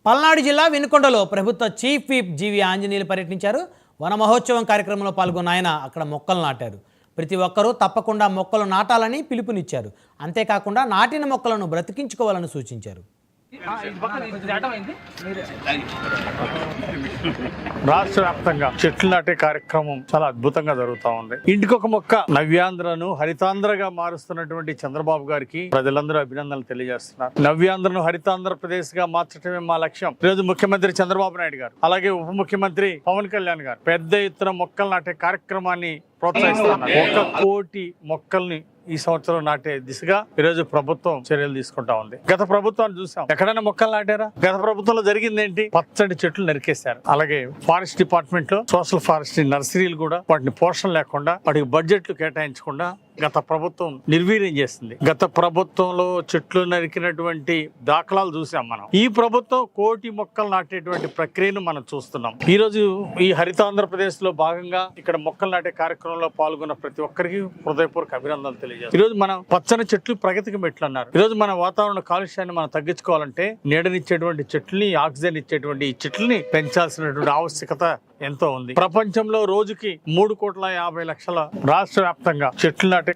పల్నాడు జిల్లా వినుకొండలో ప్రభుత్వ chief whip జీవి ఆంజనేయులు పర్యటించారు. వన మహోత్సవం కార్యక్రమంలో పాల్గొన్న ఆయన అక్కడ మొక్కలు నాటారు. ప్రతి ఒక్కరూ తప్పకుండా మొక్కలు నాటాలని పిలుపునిచ్చారు. అంతేకాకుండా నాటిన మొక్కలను బ్రతికించుకోవాలని సూచించారు. రాష్ట్ర వ్యాప్తంగా చెట్లు నాటే కార్యక్రమం చాలా అద్భుతంగా జరుగుతా ఉంది. ఇంటికొక మొక్క నవ్యాంధ్రను హరితాంధ్రగా మారుస్తున్నటువంటి చంద్రబాబు గారికి ప్రజలందరూ అభినందనలు తెలియజేస్తున్నారు. నవ్యాంధ్రను హరితాంధ్రప్రదేశ్ గా మార్చడమే మా లక్ష్యం. ఈరోజు ముఖ్యమంత్రి చంద్రబాబు నాయుడు గారు, అలాగే ఉప ముఖ్యమంత్రి పవన్ కళ్యాణ్ గారు పెద్ద ఎత్తున మొక్కలు నాటే కార్యక్రమాన్ని ప్రోత్సహిస్తున్నారు. 1 కోటి మొక్కల్ని ఈ సంవత్సరం నాటే దిశగా ఈరోజు ప్రభుత్వం చర్యలు తీసుకుంటా ఉంది. గత ప్రభుత్వాన్ని చూసాం, ఎక్కడైనా మొక్కలు నాటారా? గత ప్రభుత్వంలో జరిగింది ఏంటి? పచ్చడి చెట్లు నరికేశారు. అలాగే ఫారెస్ట్ డిపార్ట్మెంట్ లో సోషల్ ఫారెస్ట్ నర్సరీలు కూడా వాటిని పోషణ లేకుండా, వాటికి బడ్జెట్లు కేటాయించకుండా గత ప్రభుత్వం నిర్వీర్యం చేస్తుంది. గత ప్రభుత్వంలో చెట్లు నరికినటువంటి దాఖలాలు చూసాం మనం. ఈ ప్రభుత్వం 1 కోటి మొక్కలు నాటేటువంటి ప్రక్రియను మనం చూస్తున్నాం. ఈ రోజు ఈ హరితాంధ్రప్రదేశ్ లో భాగంగా ఇక్కడ మొక్కలు నాటే కార్యక్రమంలో పాల్గొన్న ప్రతి ఒక్కరికి హృదయపూర్వక అభినందనలు తెలియజేస్తాం. ఈ రోజు మనం పచ్చని చెట్లు ప్రగతికి మెట్లు అన్నారు. ఈ రోజు మన వాతావరణ కాలుష్యాన్ని మనం తగ్గించుకోవాలంటే నీడనిచ్చేటువంటి చెట్లని, ఆక్సిజన్ ఇచ్చేటువంటి ఈ చెట్లని పెంచాల్సినటువంటి ఆవశ్యకత ఎంతో ఉంది. ప్రపంచంలో రోజుకి 3,50,00,000 రాష్ట్ర వ్యాప్తంగా చెట్లు నాటే